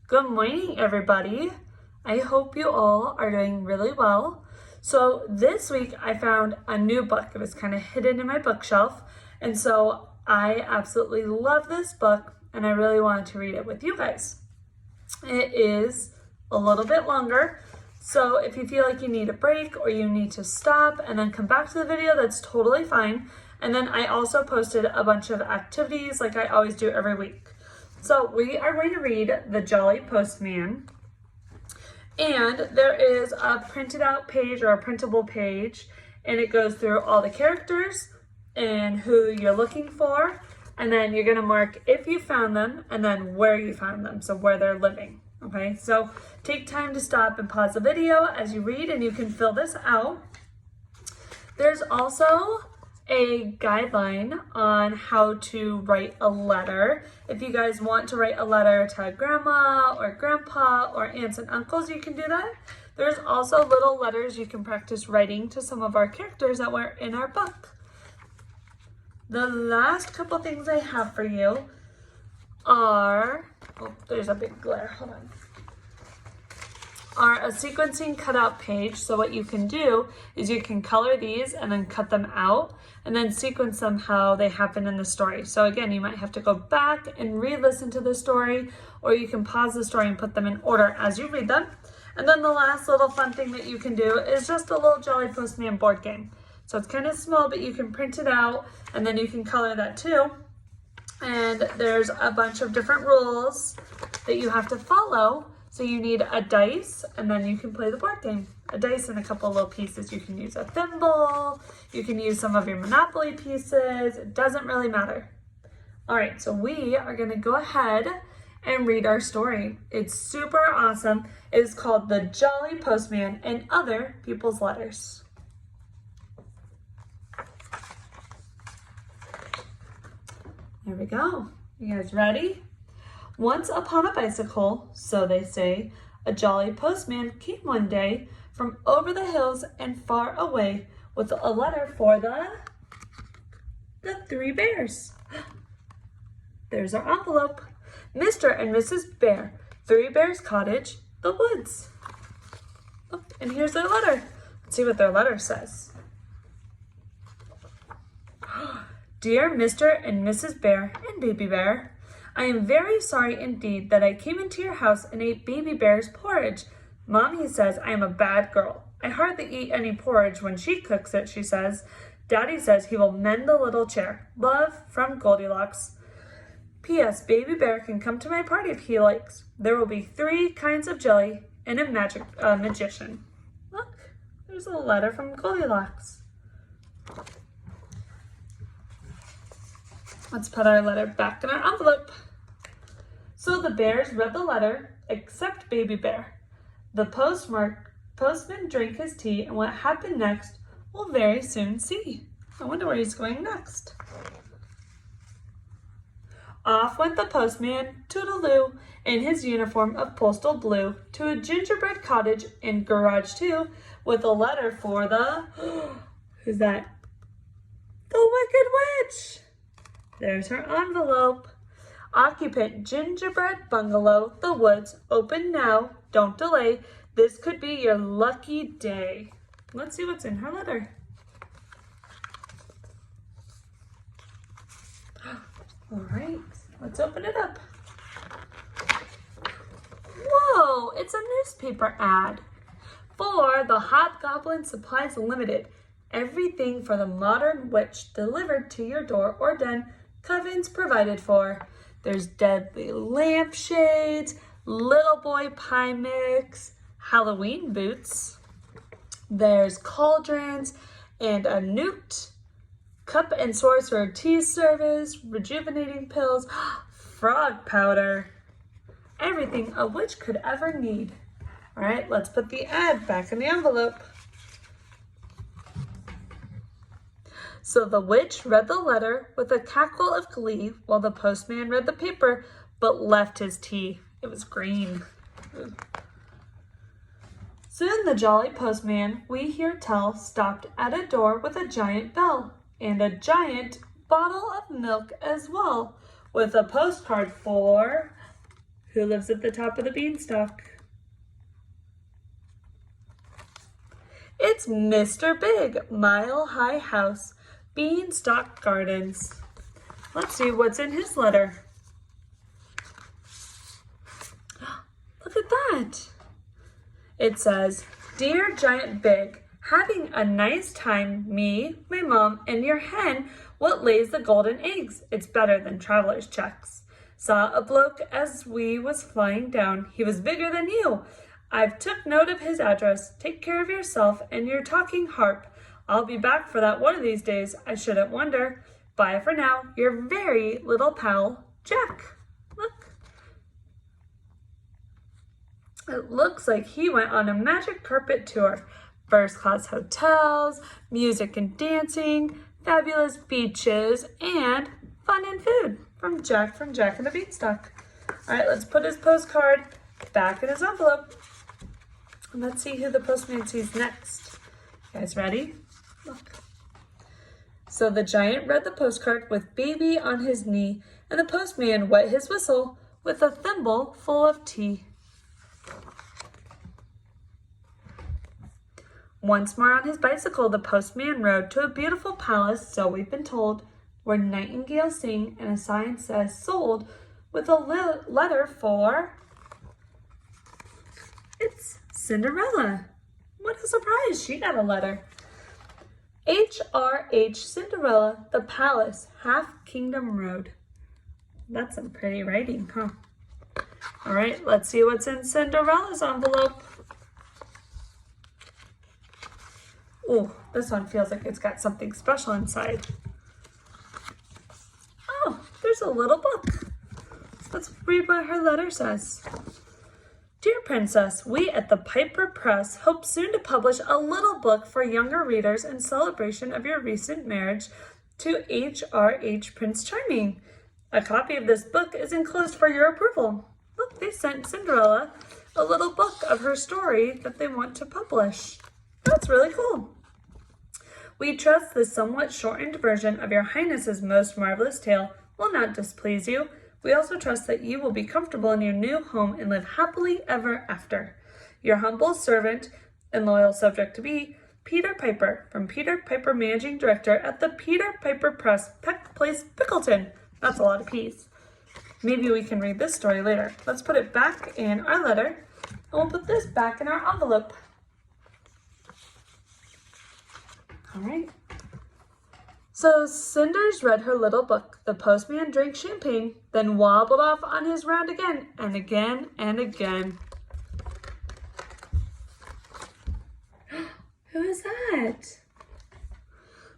Good morning, everybody. I hope you all are doing really well. So this week I found a new book. It was kind of hidden in my bookshelf. And so I absolutely love this book and I really wanted to read it with you guys. It is a little bit longer. So if you feel like you need a break or you need to stop and then come back to the video, that's totally fine. And then I also posted a bunch of activities like I always do every week. So we are going to read The Jolly Postman. And there is a printed out page or a printable page, and it goes through all the characters and who you're looking for. And then you're gonna mark if you found them and then where you found them, so where they're living, okay? So take time to stop and pause the video as you read and you can fill this out. There's also a guideline on how to write a letter. If you guys want to write a letter to grandma or grandpa or aunts and uncles, you can do that. There's also little letters you can practice writing to some of our characters that were in our book. The last couple things I have for you are, oh, there's a big glare, hold on. Are a sequencing cutout page. So what you can do is you can color these and then cut them out and then sequence them how they happen in the story. So again, you might have to go back and re-listen to the story, or you can pause the story and put them in order as you read them. And then the last little fun thing that you can do is just a little Jolly Postman board game. So it's kind of small, but you can print it out and then you can color that too. And there's a bunch of different rules that you have to follow. So you need a dice and then you can play the board game. A dice and a couple little pieces. You can use a thimble, you can use some of your Monopoly pieces. It doesn't really matter. All right, so we are gonna go ahead and read our story. It's super awesome. It is called The Jolly Postman and Other People's Letters. There we go. You guys ready? Once upon a bicycle, so they say, a jolly postman came one day from over the hills and far away with a letter for the three bears. There's our envelope. Mr. and Mrs. Bear, Three Bears Cottage, the woods. Oh, and here's their letter. Let's see what their letter says. Dear Mr. and Mrs. Bear and Baby Bear, I am very sorry indeed that I came into your house and ate Baby Bear's porridge. Mommy says I am a bad girl. I hardly eat any porridge when she cooks it, she says. Daddy says he will mend the little chair. Love, from Goldilocks. P.S. Baby Bear can come to my party if he likes. There will be 3 kinds of jelly and a magician. Look, there's a letter from Goldilocks. Let's put our letter back in our envelope. So the bears read the letter, except Baby Bear. The postman drank his tea, and what happened next we'll very soon see. I wonder where he's going next. Off went the postman, toodaloo, in his uniform of postal blue, to a gingerbread cottage and garage too, with a letter for the, who's that? The Wicked Witch. There's her envelope. Occupant gingerbread bungalow, the woods, open now, don't delay. This could be your lucky day. Let's see what's in her letter. All right, let's open it up. Whoa, it's a newspaper ad. For the Hobgoblin Supplies Limited. Everything for the modern witch delivered to your door or den. Covens provided for. There's deadly lampshades, little boy pie mix, Halloween boots. There's cauldrons and a newt, cup and sorcerer tea service, rejuvenating pills, frog powder, everything a witch could ever need. All right, let's put the ad back in the envelope. So the witch read the letter with a cackle of glee while the postman read the paper but left his tea. It was green. Soon the jolly postman, we hear tell, stopped at a door with a giant bell and a giant bottle of milk as well, with a postcard for Who lives at the top of the beanstalk? It's Mr. Big, Mile High House, Beanstalk Gardens. Let's see what's in his letter. Look at that. It says, Dear Giant Big, having a nice time, me, my mom, and your hen, what lays the golden eggs? It's better than traveler's checks. Saw a bloke as we was flying down. He was bigger than you. I've took note of his address. Take care of yourself and your talking harp. I'll be back for that one of these days. I shouldn't wonder. Bye for now. Your very little pal, Jack. Look. It looks like he went on a magic carpet tour. First class hotels, music and dancing, fabulous beaches, and fun and food from Jack and the Beanstalk. All right, let's put his postcard back in his envelope. And let's see who the postman sees next. You guys ready? Look. So the giant read the postcard with baby on his knee, and the postman wet his whistle with a thimble full of tea. Once more on his bicycle, the postman rode to a beautiful palace, so we've been told, where nightingales sing and a sign says sold with a letter for... It's Cinderella. What a surprise, she got a letter. H.R.H. Cinderella, the palace, half kingdom road. That's some pretty writing, huh? All right, let's see what's in Cinderella's envelope. Ooh, this one feels like it's got something special inside. Oh, there's a little book. Let's read what her letter says. Dear Princess, we at the Piper Press hope soon to publish a little book for younger readers in celebration of your recent marriage to H.R.H. Prince Charming. A copy of this book is enclosed for your approval. Look, they sent Cinderella a little book of her story that they want to publish. That's really cool. We trust this somewhat shortened version of your Highness's most marvelous tale will not displease you. We also trust that you will be comfortable in your new home and live happily ever after. Your humble servant and loyal subject to be, Peter Piper, from Peter Piper, Managing Director at the Peter Piper Press, Peck Place, Pickleton. That's a lot of P's. Maybe we can read this story later. Let's put it back in our letter, and we'll put this back in our envelope. All right. So Cinders read her little book. The postman drank champagne, then wobbled off on his round again and again and again. Who is that?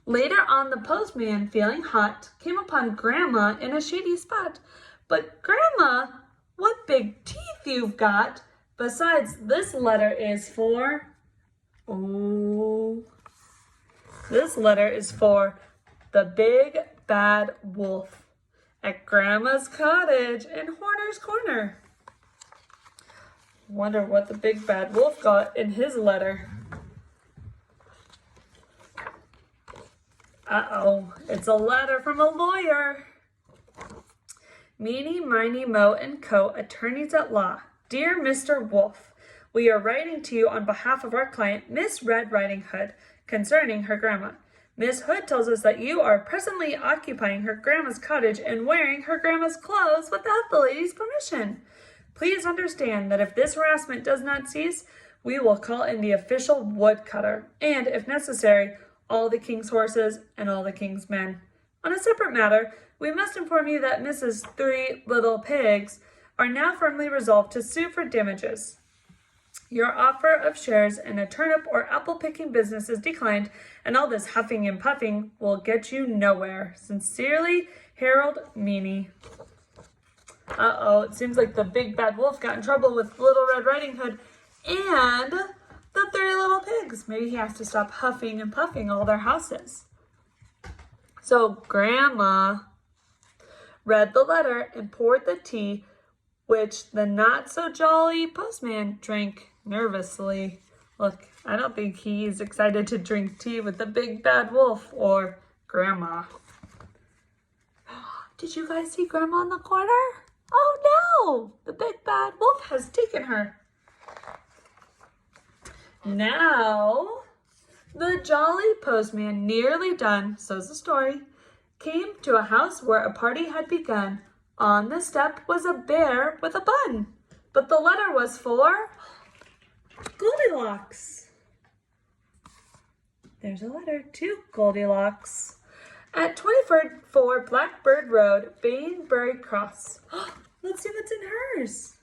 Later on, the postman, feeling hot, came upon Grandma in a shady spot. But Grandma, what big teeth you've got! Besides, this letter is for... Oh... This letter is for the Big Bad Wolf at Grandma's cottage in Horner's Corner. Wonder what the Big Bad Wolf got in his letter. Uh-oh, it's a letter from a lawyer. Meeny, Miny, Mo, and Co., attorneys at law. Dear Mr. Wolf, we are writing to you on behalf of our client, Miss Red Riding Hood, concerning her grandma. Miss Hood tells us that you are presently occupying her grandma's cottage and wearing her grandma's clothes without the lady's permission. Please understand that if this harassment does not cease, we will call in the official woodcutter, and, if necessary, all the king's horses and all the king's men. On a separate matter, we must inform you that Mrs. Three Little Pigs are now firmly resolved to sue for damages. Your offer of shares in a turnip or apple-picking business is declined, and all this huffing and puffing will get you nowhere. Sincerely, Harold Meany. Uh-oh, it seems like the Big Bad Wolf got in trouble with Little Red Riding Hood and the Three Little Pigs. Maybe he has to stop huffing and puffing all their houses. So Grandma read the letter and poured the tea, which the not-so-jolly postman drank nervously. Look, I don't think he's excited to drink tea with the Big Bad Wolf or Grandma. Did you guys see Grandma in the corner? Oh no! The big bad wolf has taken her. Now, the Jolly Postman, nearly done, so's the story, came to a house where a party had begun. On the step was a bear with a bun, but the letter was for Goldilocks. There's a letter to Goldilocks. At 24 Blackbird Road, Bainbury Cross. Let's see what's in hers.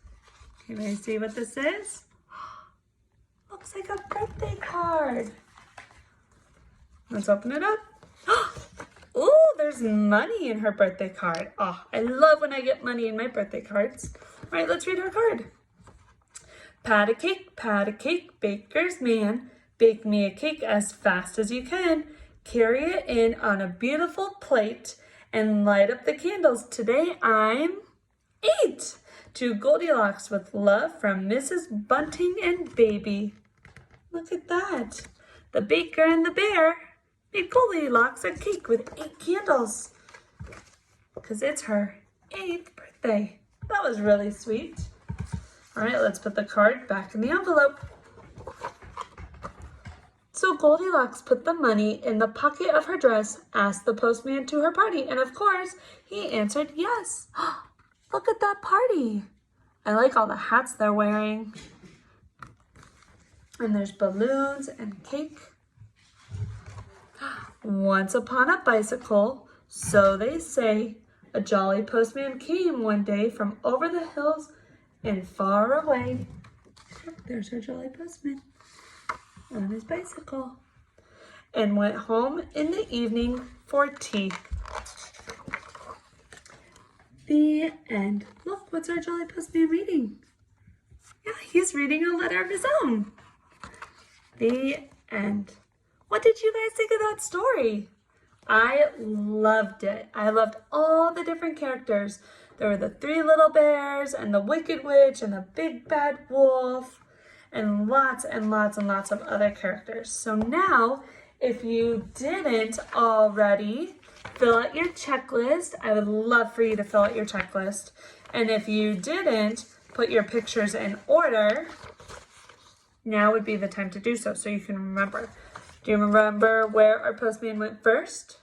Can I see what this is? Looks like a birthday card. Let's open it up. Ooh, there's money in her birthday card. Oh, I love when I get money in my birthday cards. All right, let's read her card. Pat a cake, baker's man. Bake me a cake as fast as you can. Carry it in on a beautiful plate and light up the candles. Today I'm 8. To Goldilocks with love from Mrs. Bunting and Baby. Look at that. The baker and the bear made Goldilocks a cake with 8 candles. Because it's her 8th birthday. That was really sweet. All right, let's put the card back in the envelope. So Goldilocks put the money in the pocket of her dress, asked the postman to her party, and of course, he answered yes. Look at that party. I like all the hats they're wearing. And there's balloons and cake. Once upon a bicycle, so they say, a jolly postman came one day from over the hills and far away. There's our jolly postman on his bicycle. And went home in the evening for tea. The end. Look, what's our jolly postman reading? Yeah, he's reading a letter of his own. The end. What did you guys think of that story? I loved it. I loved all the different characters. There were the 3 little bears and the wicked witch and the big bad wolf and lots and lots and lots of other characters. So now, if you didn't already fill out your checklist, I would love for you to fill out your checklist. And if you didn't put your pictures in order, now would be the time to do so you can remember. Do you remember where our postman went first?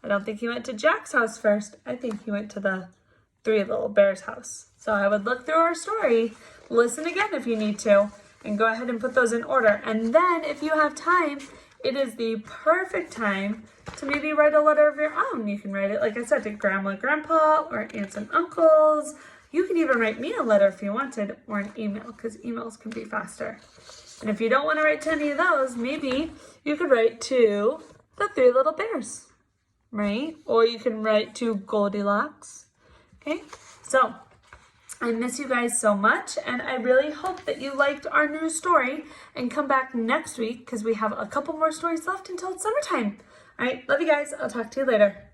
I don't think he went to Jack's house first. I think he went to the 3 little bears' house. So I would look through our story, listen again if you need to, and go ahead and put those in order. And then if you have time, it is the perfect time to maybe write a letter of your own. You can write it, like I said, to Grandma, Grandpa, or aunts and uncles. You can even write me a letter if you wanted, or an email, because emails can be faster. And if you don't want to write to any of those, maybe you could write to the 3 little bears, right? Or you can write to Goldilocks, okay? So I miss you guys so much, and I really hope that you liked our new story and come back next week because we have a couple more stories left until it's summertime. All right, love you guys. I'll talk to you later.